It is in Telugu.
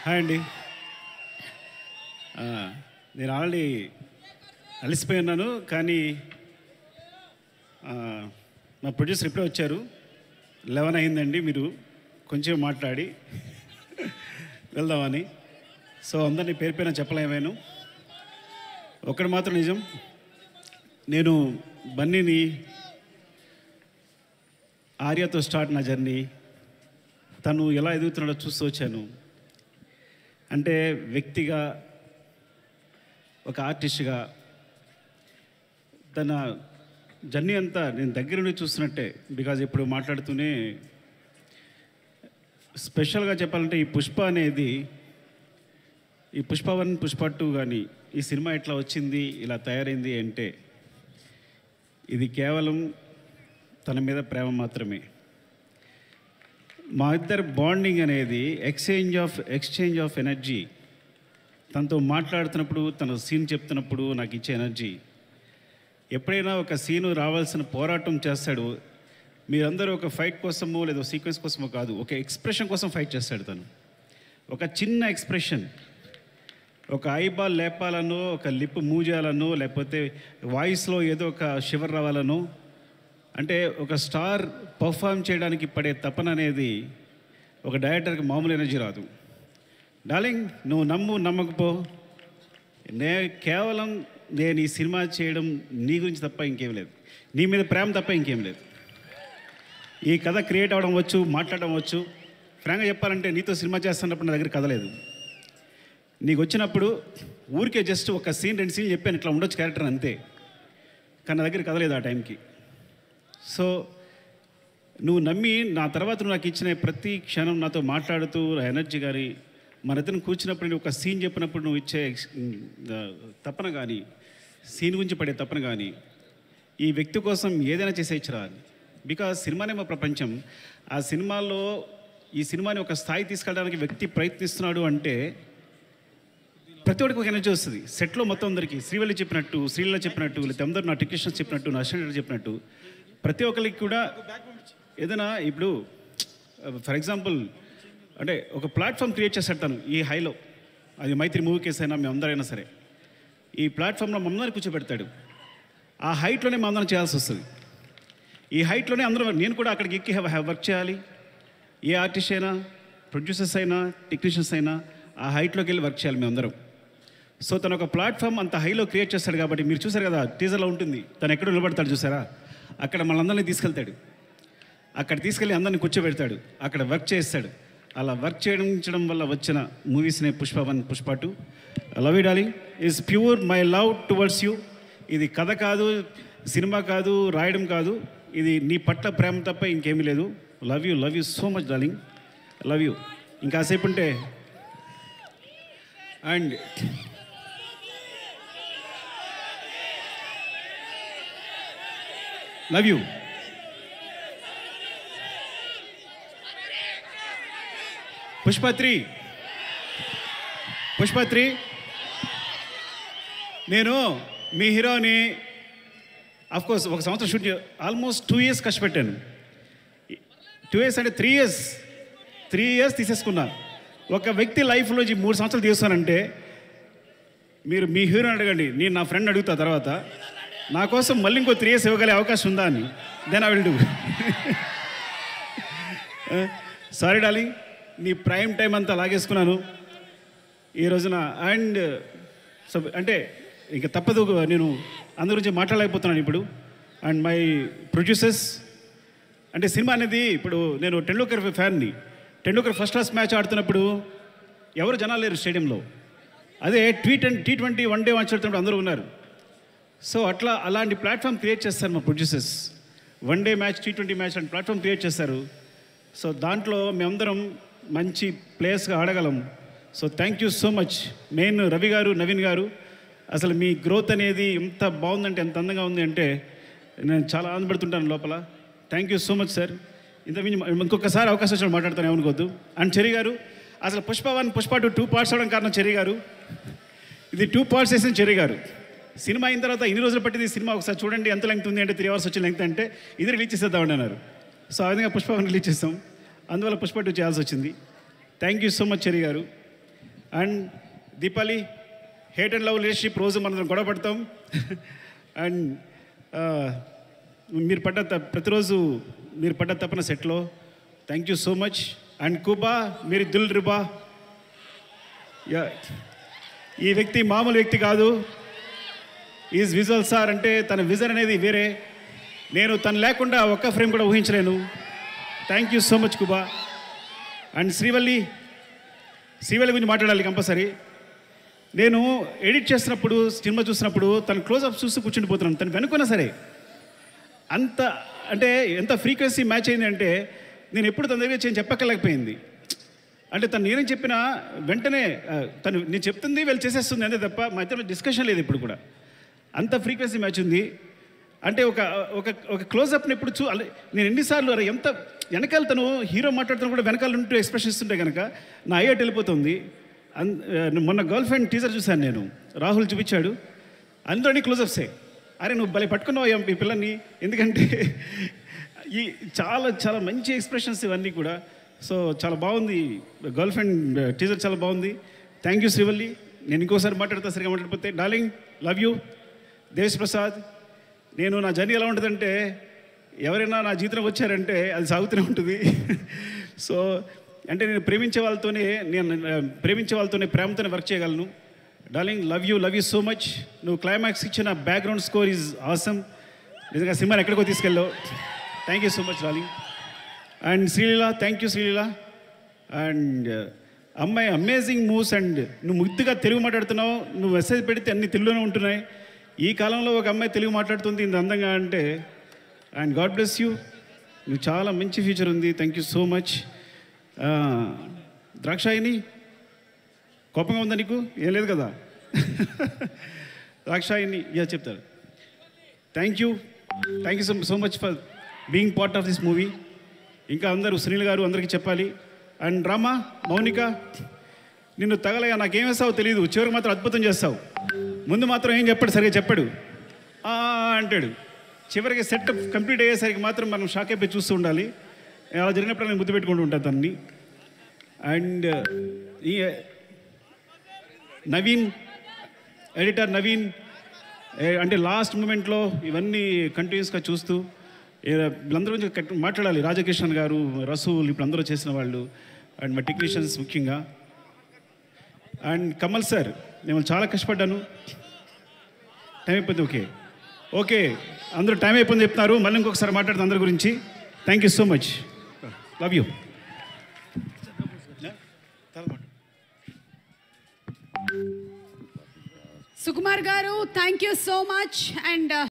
హాయ్ అండి. నేను ఆల్రెడీ అలసిపోయి ఉన్నాను, కానీ మా ప్రొడ్యూసర్ ఇప్పుడే వచ్చారు. 11 అయిందండి, మీరు కొంచెం మాట్లాడి వెళ్దామని. సో అందరినీ పేరు పేరున చెప్పలేమేను. ఒకటి మాత్రం నిజం, నేను బన్నీని ఆర్యతో స్టార్ట్ నా జర్నీ, తను ఎలా ఎదుగుతున్నాడో చూస్తూ వచ్చాను. అంటే వ్యక్తిగా, ఒక ఆర్టిస్ట్గా తన జర్నీ అంతా నేను దగ్గర నుండి చూస్తున్నట్టే. బికాజ్ ఇప్పుడు మాట్లాడుతూనే స్పెషల్గా చెప్పాలంటే ఈ పుష్ప అనేది, ఈ పుష్ప 1 పుష్ప 2 కానీ ఈ సినిమా ఎట్లా వచ్చింది, ఇలా తయారైంది అంటే ఇది కేవలం తన మీద ప్రేమ మాత్రమే. మా ఇద్దరు బాండింగ్ అనేది ఎక్స్చేంజ్ ఆఫ్ ఎనర్జీ. తనతో మాట్లాడుతున్నప్పుడు, తన సీన్ చెప్తున్నప్పుడు నాకు ఇచ్చే ఎనర్జీ. ఎప్పుడైనా ఒక సీను రావాల్సిన పోరాటం చేస్తాడు. మీరందరూ ఒక ఫైట్ కోసమో లేదా సీక్వెన్స్ కోసమో కాదు, ఒక ఎక్స్ప్రెషన్ కోసం ఫైట్ చేస్తాడు తను. ఒక చిన్న ఎక్స్ప్రెషన్, ఒక ఐబాల్ లేపాలనో, ఒక లిప్ మూవ్ చేయాలనో, లేకపోతే వాయిస్లో ఏదో ఒక షివర్ రావాలనో, అంటే ఒక స్టార్ పర్ఫామ్ చేయడానికి పడే తపన అనేది ఒక డైరెక్టర్కి మామూలు ఎనర్జీ రాదు. డార్లింగ్, నువ్వు నమ్మకపో, కేవలం నేను ఈ సినిమా చేయడం నీ గురించి తప్ప ఇంకేం లేదు, నీ మీద ప్రేమ తప్ప ఇంకేం లేదు. ఈ కథ క్రియేట్ అవ్వడం వచ్చు, మాట్లాడడం వచ్చు. ఫ్రాంక్గా చెప్పాలంటే నీతో సినిమా చేస్తున్నప్పుడు నా దగ్గర కథ లేదు. నీకు వచ్చినప్పుడు ఊరికే జస్ట్ ఒక సీన్ 2 సీన్లు చెప్పాను, ఇట్లా ఉండొచ్చు క్యారెక్టర్ అంతే, కానీ నా దగ్గర కథ లేదు ఆ టైంకి. సో నువ్వు నమ్మి నా తర్వాత నువ్వు నాకు ఇచ్చిన ప్రతి క్షణం నాతో మాట్లాడుతూ ఎనర్జీ కానీ, మన ఇద్దరు కూర్చున్నప్పుడు నువ్వు ఒక సీన్ చెప్పినప్పుడు నువ్వు ఇచ్చే తపన కానీ, సీన్ గురించి పడే తపన కానీ, ఈ వ్యక్తి కోసం ఏదైనా చేసేయచ్చురా. బికాజ్ సినిమానే మా ప్రపంచం. ఆ సినిమాలో ఈ సినిమాని ఒక స్థాయి తీసుకెళ్ళడానికి వ్యక్తి ప్రయత్నిస్తున్నాడు అంటే ప్రతి ఒక్కరికి ఒక ఎనర్జీ వస్తుంది. సెట్లో మొత్తం అందరికీ శ్రీవల్లి చెప్పినట్టు, శ్రీల చెప్పినట్టు, లేకపోతే అందరూ నా టెక్నీషియన్స్ చెప్పినట్టు, నా అసిస్టెంట్ చెప్పినట్టు, ప్రతి ఒక్కరికి కూడా ఏదైనా ఇప్పుడు ఫర్ ఎగ్జాంపుల్ అంటే ఒక ప్లాట్ఫామ్ క్రియేట్ చేస్తాడు తను ఈ హైలో. అది మైత్రి మూవీ కేసు అయినా మేమందరైనా సరే ఈ ప్లాట్ఫామ్లో మమ్మల్ని కూర్చోబెడతాడు. ఆ హైట్లోనే మా అందరం చేయాల్సి వస్తుంది. ఈ హైట్లోనే అందరూ, నేను కూడా అక్కడికి ఎక్కి వర్క్ చేయాలి. ఏ ఆర్టిస్ట్ అయినా, ప్రొడ్యూసర్స్ అయినా, టెక్నీషియన్స్ అయినా ఆ హైట్లోకి వెళ్ళి వర్క్ చేయాలి మేమందరం. సో తను ఒక ప్లాట్ఫామ్ అంత హైలో క్రియేట్ చేస్తాడు కాబట్టి మీరు చూసారు కదా, టీజర్లో ఉంటుంది తను ఎక్కడ నిలబడతాడు చూసారా, అక్కడ మనందరినీ తీసుకెళ్తాడు. అక్కడ తీసుకెళ్ళి అందరినీ కూర్చోబెడతాడు, అక్కడ వర్క్ చేస్తాడు. అలా వర్క్ చేయడం వల్ల వచ్చిన మూవీస్నే Pushpa 1 Pushpa 2. Love you darling is pure my love towards you. ఇది కథ కాదు, సినిమా కాదు, రాయడం కాదు, ఇది నీ పట్ల ప్రేమ తప్ప ఇంకేమీ లేదు. Love you so much darling, love you. ఇంకాసేపు ఉంటే అండ్ లవ్ యూ. పుష్ప 3 నేను మీ హీరోని అఫ్కోర్స్ ఒక సంవత్సరం షూట్ ఆల్మోస్ట్ 2 years కష్టపెట్టాను. 2 years అంటే 3 years తీసేసుకున్నా. ఒక వ్యక్తి లైఫ్లో 3 సంవత్సరాలు తీస్తానంటే మీరు మీ హీరోని అడగండి, నేను నా ఫ్రెండ్ అడుగుతా తర్వాత నా కోసం మళ్ళీ ఇంకో 3 years ఇవ్వగలే అవకాశం ఉందా అని. Then I will do. Sorry darling, నీ ప్రైమ్ టైం అంతా లాగేసుకున్నాను ఈ రోజున. అండ్ సో అంటే ఇంకా తప్పదు, నేను అందరి గురించి మాట్లాడలేకపోతున్నాను ఇప్పుడు. అండ్ మై ప్రొడ్యూసర్స్, అంటే సినిమా అనేది ఇప్పుడు నేను టెండూల్కర్ ఫ్యాన్ని. టెండూల్కర్ ఫస్ట్ క్లాస్ మ్యాచ్ ఆడుతున్నప్పుడు ఎవరు జనాలు లేరు స్టేడియంలో. అదే T20 1 డే మ్యాచ్ ఆడుతున్నప్పుడు అందరూ ఉన్నారు. సో అలాంటి ప్లాట్ఫామ్ క్రియేట్ చేస్తారు మా producers. 1 day match, T20 match లాంటి ప్లాట్ఫామ్ క్రియేట్ చేస్తారు. సో దాంట్లో మేమందరం మంచి ప్లేయర్స్గా ఆడగలం. So thank you so much. Main Ravi garu, Naveen గారు, అసలు మీ గ్రోత్ అనేది ఎంత బాగుందంటే, ఎంత అందంగా ఉంది అంటే నేను చాలా ఆనందపడుతుంటాను లోపల. Thank you so much sir. ఇంకొకసారి అవకాశం వచ్చిన మాట్లాడతాను, ఏమనుకోవద్దు. అండ్ చెర్రీ గారు, అసలు పుష్ప 1 పుష్ప 2 parts అవడం కారణం చెర్రీ గారు. ఇది 2 parts వేసిన చెర్రీ గారు. సినిమా అయిన తర్వాత ఇన్ని రోజులు పట్టింది సినిమా, ఒకసారి చూడండి ఎంత లెంగ్త్ ఉంది అంటే 3 hours వచ్చే లెంగ్త్ అంటే ఇది రిలీజ్ చేసేద్దామని అన్నారు. సో ఆ విధంగా పుష్ప 1 రిలీజ్ చేస్తాం, అందువల్ల పుష్ప 2 చేయాల్సి వచ్చింది. Thank you so much Cherry garu. And Deepali, hate and love relationship రోజు మనం గొడవ పడతాం. అండ్ మీరు ప్రతిరోజు మీరు పడ్డ తప్పన సెట్లో. Thank you so much. And కుబా, మీరు దిల్ రుబా. ఈ వ్యక్తి మామూలు వ్యక్తి కాదు. Is visual sir. అంటే తన విజన్ అనేది వేరే. నేను తను లేకుండా ఒక్క ఫ్రేమ్ కూడా ఊహించలేను. Thank you so much Kuba. And Srivalli గురించి మాట్లాడాలి కంపల్సరీ. నేను ఎడిట్ చేస్తున్నప్పుడు, సినిమా చూసినప్పుడు తను క్లోజ్అప్ చూస్తూ కూర్చుండిపోతున్నాను. తను వెనుకున్నా సరే అంత అంటే ఎంత ఫ్రీక్వెన్సీ మ్యాచ్ అయింది అంటే నేను ఎప్పుడు తన దగ్గర చెప్పక్కర్లేకపోయింది. అంటే తను నేనేం చెప్పినా వెంటనే తను నేను చెప్తుంది వీళ్ళు చేసేస్తుంది అంతే తప్ప మా ఇద్దరు డిస్కషన్ లేదు ఇప్పుడు కూడా. అంత ఫ్రీక్వెన్సీ మ్యాచ్ ఉంది. అంటే ఒక ఒక ఒక క్లోజ్అప్ని ఎప్పుడు నేను ఎన్నిసార్లు ఎంత వెనకాల తను హీరో మాట్లాడుతున్నా కూడా వెనకాల ఉంటూ ఎక్స్ప్రెషన్ ఇస్తుంటే కనుక నా అయ్యేట్ వెళ్ళిపోతుంది. మొన్న గర్ల్ ఫ్రెండ్ టీజర్ చూశాను నేను, రాహుల్ చూపించాడు, అందులోని క్లోజ్అప్సే. అరే నువ్వు భలే పట్టుకున్నావు ఈ పిల్లల్ని, ఎందుకంటే ఈ చాలా చాలా మంచి ఎక్స్ప్రెషన్స్ ఇవన్నీ కూడా. సో చాలా బాగుంది. గర్ల్ ఫ్రెండ్ టీజర్ చాలా బాగుంది. Thank you Srivalli. నేను ఇంకోసారి మాట్లాడతా, సరిగా మాట్లాడిపోతే. Darling, love you. Desh Prasad, నేను నా జర్నీ ఎలా ఉంటుందంటే ఎవరైనా నా జీవితం వచ్చారంటే అది సాగుతూనే ఉంటుంది. సో అంటే నేను ప్రేమించే వాళ్ళతోనే ప్రేమతోనే వర్క్ చేయగలను. Darling, love you so much. నువ్వు క్లైమాక్స్ ఇచ్చిన బ్యాక్గ్రౌండ్ స్కోర్ ఈజ్ ఆసమ్. నిజంగా సినిమాని ఎక్కడికో తీసుకెళ్ళావు. Thank you so much darling. And Sreeleela, thank you Sreeleela. And అమ్మాయి అమేజింగ్ మూవ్స్. అండ్ నువ్వు ముద్దుగా తెలుగు మాట్లాడుతున్నావు. నువ్వు మెసేజ్ పెడితే అన్ని తెలుగులోనే ఉంటున్నాయి. ఈ కాలంలో ఒక అమ్మాయి తెలుగు మాట్లాడుతుంది ఇంత అందంగా అంటే. And god bless you. నువ్వు చాలా మంచి ఫ్యూచర్ ఉంది. Thank you so much. Drakshayani, కోపంగా ఉందా నీకు? ఏం లేదు కదా. ద్రాక్షాయిని చెప్తారు. Thank you so much for being part of this movie. ఇంకా అందరూ సునీల్ గారు అందరికీ చెప్పాలి. అండ్ రామా, మౌనిక, నిన్ను తగలయ్యా నాకేం వేస్తావో తెలియదు, చివరికి మాత్రం అద్భుతం చేస్తావు. ముందు మాత్రం ఏం చెప్పాడు, సరిగా చెప్పాడు అంటాడు. చివరికి సెట్ కంప్లీట్ అయ్యేసరికి మాత్రం మనం షాక్ అయిపోయి చూస్తూ ఉండాలి. అలా జరిగినప్పుడు నేను ముద్దు పెట్టుకుంటూ ఉంటాను తన్ని. అండ్ ఈ నవీన్, ఎడిటర్ నవీన్, అంటే లాస్ట్ మూమెంట్లో ఇవన్నీ కంటిన్యూస్గా చూస్తూ వీళ్ళందరూ కొంచెం మాట్లాడాలి. రాజకిషన్ గారు, రసూల్, ఇప్పుడు అందరూ చేసిన వాళ్ళు. అండ్ మా టెక్నీషియన్స్ ముఖ్యంగా. అండ్ కమల్ సార్, నేను చాలా కష్టపడ్డాను. టైం అయిపోయింది. ఓకే అందరూ టైం అయిపోయింది చెప్తున్నారు. మళ్ళీ ఇంకొకసారి మాట్లాడుతుంది అందరి గురించి. Thank you so much. Love you. Sukumar garu, thank you so much. And